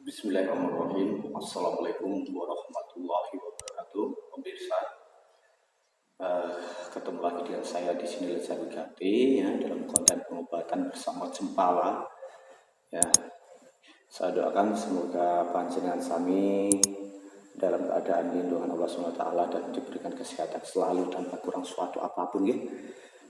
Bismillahirrahmanirrahim. Assalamualaikum warahmatullahi wabarakatuh. Pemirsa, ketemu lagi dengan saya di sini Leza Wigati ya, dalam konten pengobatan bersama Cempala. Ya, saya doakan semoga panjenengan sami dalam keadaan lindungan Allah SWT dan diberikan kesehatan selalu tanpa kurang suatu apapun ya.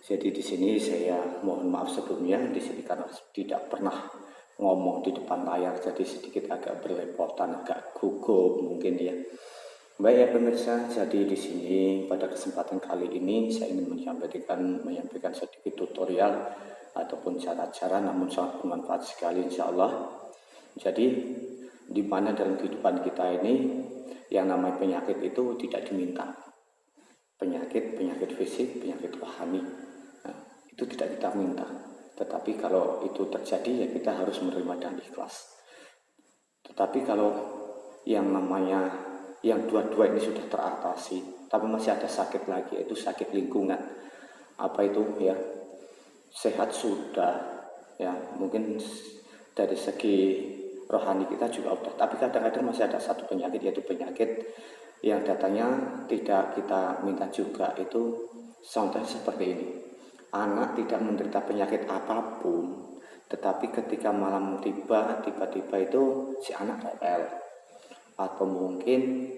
Jadi di sini saya mohon maaf sebelumnya di sini karena tidak pernah ngomong di depan layar, jadi sedikit agak berlepotan, agak gugup mungkin ya. Baik ya pemirsa, jadi di sini pada kesempatan kali ini saya ingin menyampaikan sedikit tutorial ataupun cara-cara, namun sangat bermanfaat sekali insya Allah. Jadi di mana dalam kehidupan kita ini yang namanya penyakit itu tidak diminta. Penyakit fisik, penyakit rohani, nah, itu tidak kita minta. Tetapi kalau itu terjadi ya kita harus menerima dan ikhlas. Tetapi kalau yang namanya yang dua-dua ini sudah teratasi, tapi masih ada sakit lagi, yaitu sakit lingkungan. Apa itu ya? Sehat sudah, ya mungkin dari segi rohani kita juga udah. Tapi kadang-kadang masih ada satu penyakit, yaitu penyakit yang datanya tidak kita minta juga. Itu contohnya seperti ini. Anak tidak menderita penyakit apapun, tetapi ketika malam tiba-tiba itu si anak rewel. Atau mungkin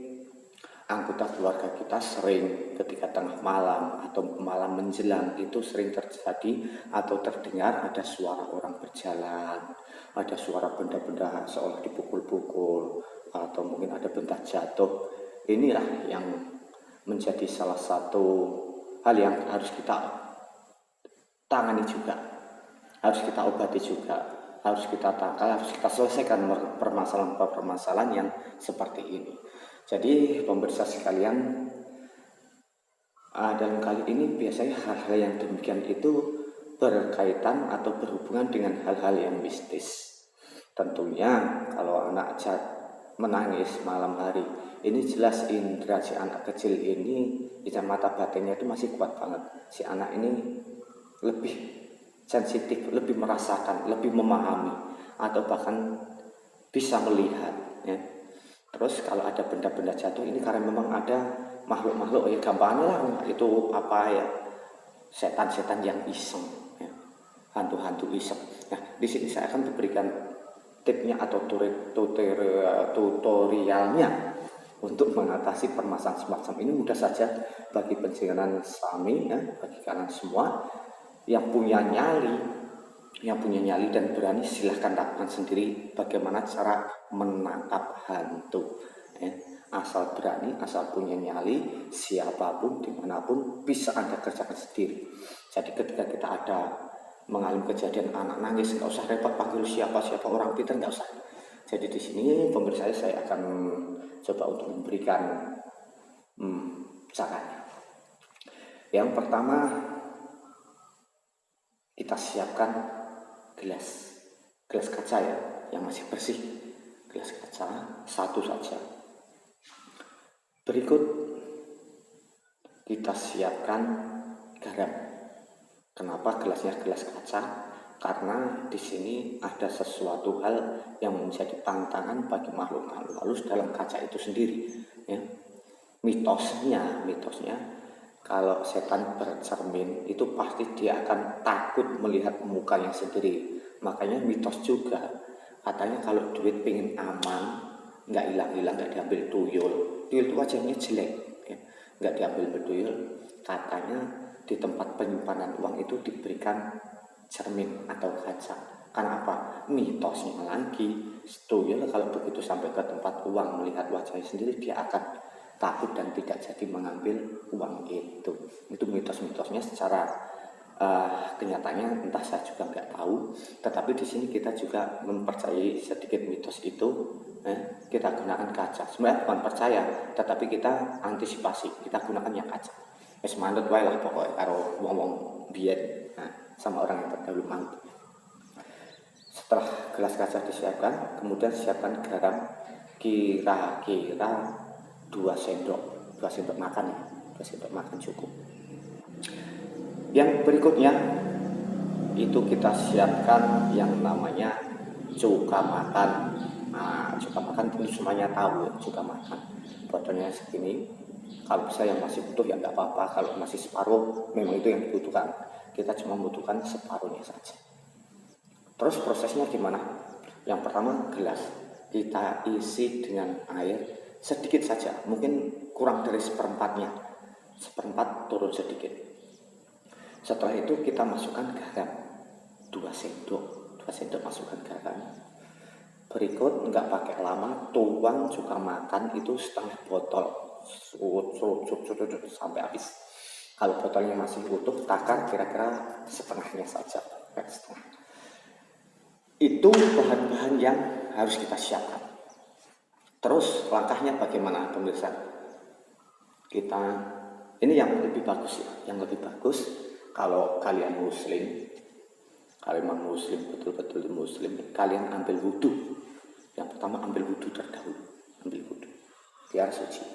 anggota keluarga kita sering ketika tengah malam atau malam menjelang itu sering terjadi atau terdengar ada suara orang berjalan, ada suara benda-benda seolah dipukul-pukul, atau mungkin ada benda jatuh. Inilah yang menjadi salah satu hal yang harus kita tangani juga, harus kita obati juga, harus kita tangkal, harus kita selesaikan permasalahan-permasalahan yang seperti ini. Jadi pemirsa sekalian, dalam kali ini biasanya hal-hal yang demikian itu berkaitan atau berhubungan dengan hal-hal yang mistis. Tentunya kalau anak menangis malam hari, ini jelas indera si anak kecil ini, mata batinnya itu masih kuat banget. Si anak ini lebih sensitif, lebih merasakan, lebih memahami, atau bahkan bisa melihat ya. Terus kalau ada benda-benda jatuh ini karena memang ada makhluk-makhluk ya, gampangnya lah itu apa ya, setan-setan yang iseng ya, hantu-hantu iseng. Nah di sini saya akan memberikan tipnya atau tutorialnya untuk mengatasi permasalahan semacam ini. Mudah saja bagi penjenengan sami ya, bagi kalian semua yang punya nyali dan berani, silahkan lakukan sendiri bagaimana cara menangkap hantu ya. Asal berani, asal punya nyali, siapapun dimanapun bisa Anda kerjakan sendiri. Jadi ketika kita ada mengalami kejadian anak nangis, nggak usah repot panggil siapa orang pintar, nggak usah. Jadi di sini pemirsa saya akan coba untuk memberikan caranya. Yang pertama, kita siapkan gelas kaca ya, yang masih bersih, gelas kaca satu saja. Berikut kita siapkan garam. Kenapa gelasnya gelas kaca? Karena di sini ada sesuatu hal yang menjadi pantangan bagi makhluk-makhluk halus dalam kaca itu sendiri ya. Mitosnya kalau setan bercermin itu pasti dia akan takut melihat mukanya sendiri. Makanya mitos juga katanya kalau duit pengen aman, nggak hilang-hilang, nggak diambil tuyul itu wajahnya jelek ya. Nggak diambil tuyul, katanya di tempat penyimpanan uang itu diberikan cermin atau kaca. Karena apa? Mitosnya lagi tuyul kalau begitu sampai ke tempat uang melihat wajahnya sendiri, dia akan takut dan tidak jadi mengambil uang itu. Itu mitos-mitosnya. Secara kenyataannya entah, saya juga nggak tahu. Tetapi di sini kita juga mempercayai sedikit mitos itu. Kita gunakan kaca. Sebenarnya bukan percaya, tetapi kita antisipasi. Kita gunakan yang kaca. Manut wae lah pokoknya karo wong-wong biyen. Sama orang yang terdahulu manut. Setelah gelas kaca disiapkan, kemudian siapkan garam kira-kira 2 sendok makan ya, 2 sendok makan cukup. Yang berikutnya itu kita siapkan yang namanya cuka makan Nah, juga makan tentu semuanya tahu, juga makan. Botolnya segini. Kalau bisa yang masih utuh ya nggak apa-apa. Kalau masih separuh, memang itu yang dibutuhkan. Kita cuma membutuhkan separuhnya saja. Terus prosesnya gimana? Yang pertama, gelas kita isi dengan air sedikit saja, mungkin kurang dari seperempatnya, seperempat turun sedikit. Setelah itu kita masukkan garam 2 sendok, 2 sendok masukkan garam. Berikut nggak pakai lama, tuang juga makan itu setengah botol, sampai habis. Kalau botolnya masih utuh, takar kira-kira setengahnya saja, setengah. Itu bahan-bahan yang harus kita siapkan. Terus langkahnya bagaimana pemirsa? Kita ini yang lebih bagus ya, yang lebih bagus kalau kalian muslim, kalau memang muslim betul-betul muslim, kalian ambil wudhu. Yang pertama ambil wudhu terdahulu, ambil wudhu biar suci.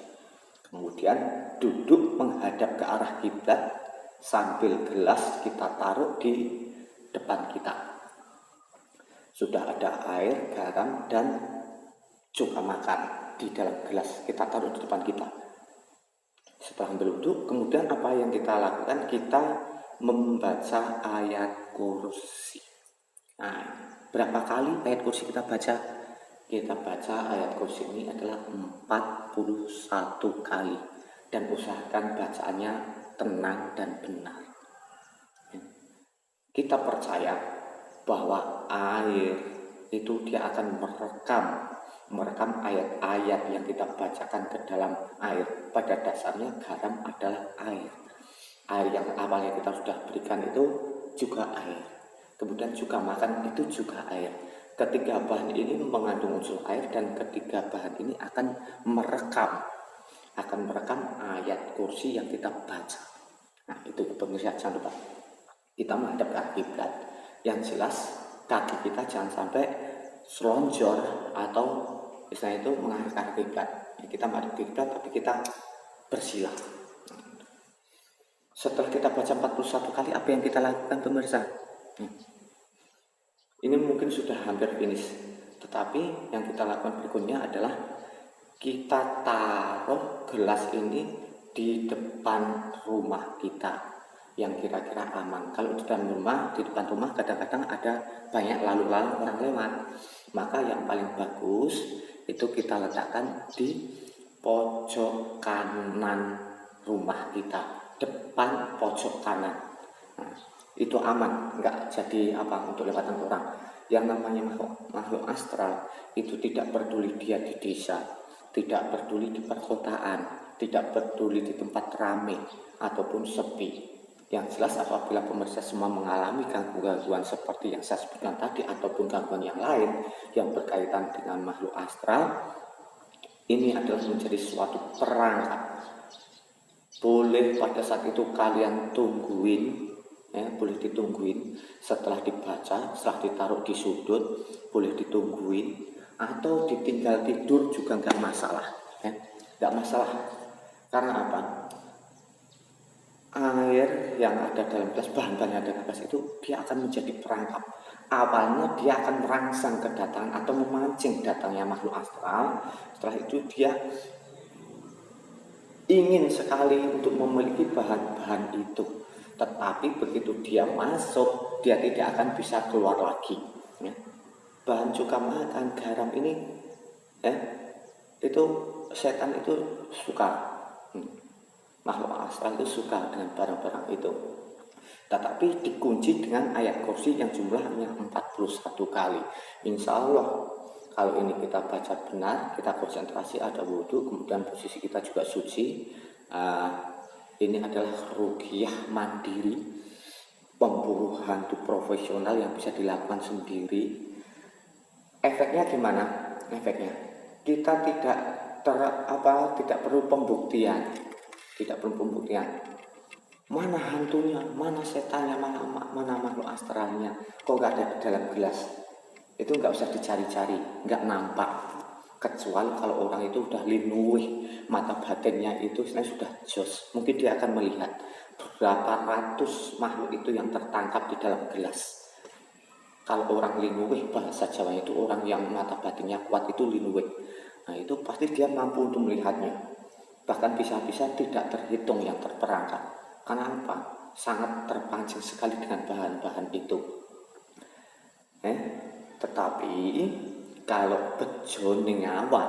Kemudian duduk menghadap ke arah kiblat sambil gelas kita taruh di depan kita. Sudah ada air, garam, dan juga makan di dalam gelas kita taruh di depan kita. Setelah ambil wudhu, kemudian apa yang kita lakukan? Kita membaca ayat kursi. Nah, berapa kali ayat kursi kita baca? Kita baca ayat kursi ini adalah 41 kali. Dan usahakan bacaannya tenang dan benar. Kita percaya bahwa air itu dia akan merekam ayat-ayat yang kita bacakan ke dalam air. Pada dasarnya garam adalah air. Air yang awalnya kita sudah berikan itu juga air. Kemudian juga makan itu juga air. Ketiga bahan ini mengandung unsur air dan ketiga bahan ini akan merekam ayat kursi yang kita baca. Nah, itu pemirsa, jangan lupa kita menghadap ke kiblat. Yang jelas kaki kita jangan sampai selonjor atau istilahnya itu mengarah ke kiblat. Kita menghadap ke kiblat tapi kita bersila. Setelah kita baca 41 kali, apa yang kita lakukan pemirsa? Ini mungkin sudah hampir finish, tetapi yang kita lakukan berikutnya adalah kita taruh gelas ini di depan rumah kita yang kira-kira aman. Kalau di depan rumah kadang-kadang ada banyak lalu lalang orang lewat, maka yang paling bagus itu kita letakkan di pojok kanan rumah kita, depan pojok kanan. Nah, itu aman, nggak jadi untuk lewatan orang. Yang namanya makhluk astral itu tidak peduli dia di desa, tidak peduli di perkotaan, tidak peduli di tempat ramai ataupun sepi. Yang jelas apabila pemirsa semua mengalami gangguan seperti yang saya sebutkan tadi ataupun gangguan yang lain yang berkaitan dengan makhluk astral, ini adalah menjadi suatu perangkap. Boleh pada saat itu kalian tungguin, boleh ditungguin setelah dibaca, setelah ditaruh di sudut, boleh ditungguin atau ditinggal tidur juga nggak masalah, nggak masalah. Karena apa? Air yang ada dalam gelas, bahan-bahan yang ada dalam gelas itu dia akan menjadi perangkap. Awalnya dia akan merangsang kedatangan atau memancing datangnya makhluk astral. Setelah itu dia ingin sekali untuk memiliki bahan-bahan itu, tetapi begitu dia masuk, dia tidak akan bisa keluar lagi. Bahan cuka makan, garam ini, itu setan itu suka, makhluk astral itu suka dengan barang-barang itu. Tetapi dikunci dengan ayat kursi yang jumlahnya 41 kali. Insya Allah kalau ini kita baca benar, kita konsentrasi, ada wudhu, kemudian posisi kita juga suci. Ini adalah ruqyah mandiri, pemburu hantu profesional yang bisa dilakukan sendiri. Efeknya gimana? Efeknya kita tidak perlu pembuktian, Mana hantunya, mana setannya, mana makhluk astralnya, kok nggak ada di dalam gelas? Itu nggak usah dicari-cari, nggak nampak. Kecuali kalau orang itu udah linuih, mata batinnya itu sudah jos, mungkin dia akan melihat berapa ratus makhluk itu yang tertangkap di dalam gelas. Kalau orang linuwih, bahasa Jawanya itu orang yang mata batinnya kuat itu linuwih. Nah itu pasti dia mampu untuk melihatnya. Bahkan bisa-bisa tidak terhitung yang terperangkap. Karena apa? Sangat terpancing sekali dengan bahan-bahan itu. Tetapi kalau bejo ning awak,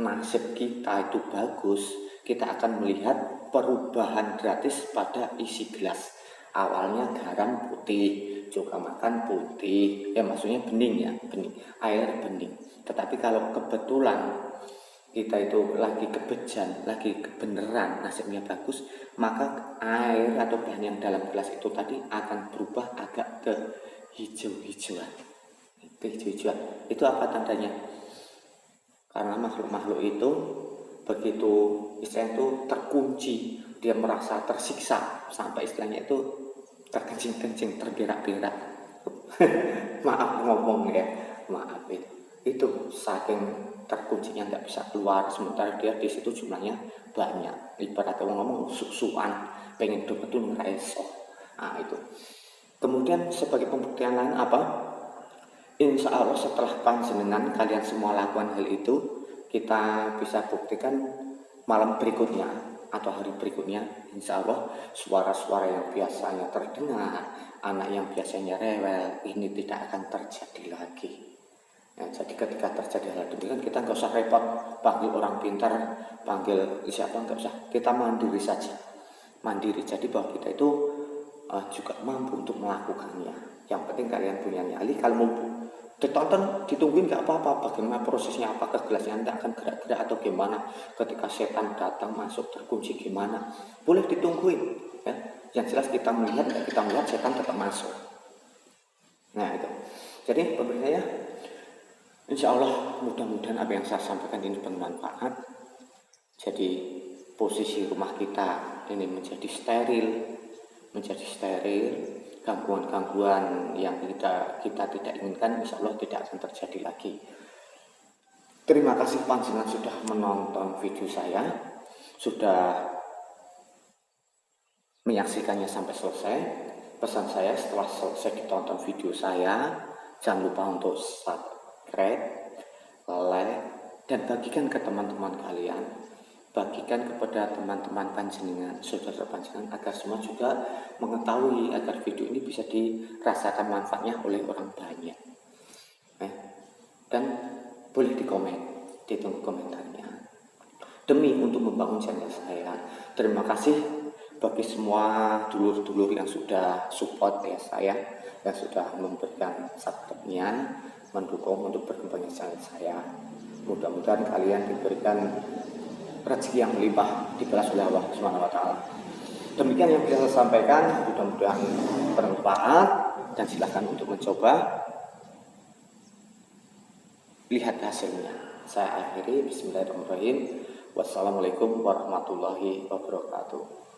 nasib kita itu bagus, kita akan melihat perubahan gratis pada isi gelas. Awalnya garam putih, juga makan putih, maksudnya bening ya, bening, air bening. Tetapi kalau kebetulan kita itu lagi kebejan, lagi kebenaran, nasibnya bagus, maka air atau bahan yang dalam gelas itu tadi akan berubah agak ke hijau-hijauan. Hijau-hijauan. Itu apa tandanya? Karena makhluk-makhluk itu begitu istilahnya itu terkunci, dia merasa tersiksa sampai istilahnya itu terkencing-kencing, tergerak-gerak. Maaf ngomong ya, maaf itu saking terkuncinya nggak bisa keluar, sementara dia di situ jumlahnya banyak. Ibaratnya ngomong susuan, pengen betul ngeraiso. Nah itu. Kemudian sebagai pembuktian lain apa? Insya Allah setelah panjenengan kalian semua lakukan hal itu, kita bisa buktikan malam berikutnya atau hari berikutnya, insya Allah suara-suara yang biasanya terdengar, anak yang biasanya rewel, ini tidak akan terjadi lagi. Ya, jadi ketika terjadi hal demikian kita nggak usah repot panggil orang pintar, panggil siapa, nggak usah, kita mandiri saja, mandiri. Jadi bahwa kita itu juga mampu untuk melakukannya. Yang penting kalian punya nyali. Kalau mau ditonton, ditungguin nggak apa-apa. Bagaimana prosesnya, apakah gelasnya anda akan gerak-gerak atau gimana? Ketika setan datang masuk terkunci gimana? Boleh ditungguin. Ya. Yang jelas kita melihat setan tetap masuk. Nah itu. Jadi pemirsa ya, insya Allah mudah-mudahan apa yang saya sampaikan ini bermanfaat. Jadi posisi rumah kita ini menjadi steril, gangguan-gangguan yang kita tidak inginkan insya Allah tidak akan terjadi lagi. Terima kasih panjenengan sudah menonton video saya, sudah menyaksikannya sampai selesai. Pesan saya setelah selesai ditonton video saya, jangan lupa untuk subscribe, like, dan bagikan ke teman-teman kalian, bagikan kepada teman-teman panjenengan, saudara panjenengan, agar semua juga mengetahui, agar video ini bisa dirasakan manfaatnya oleh orang banyak. Dan boleh dikomen, ditunggu komentarnya. Demi untuk membangun channel saya. Terima kasih bagi semua dulur-dulur yang sudah support ya saya, yang sudah memberikan subscribe-nya, mendukung untuk berkembangnya channel saya. Mudah-mudahan kalian diberikan rezeki yang melimpah dibalas oleh Allah Subhanahu wa taala. Demikian yang bisa saya sampaikan, mudah-mudahan bermanfaat dan silakan untuk mencoba. Lihat hasilnya. Saya akhiri, bismillahirrahmanirrahim. Wassalamualaikum warahmatullahi wabarakatuh.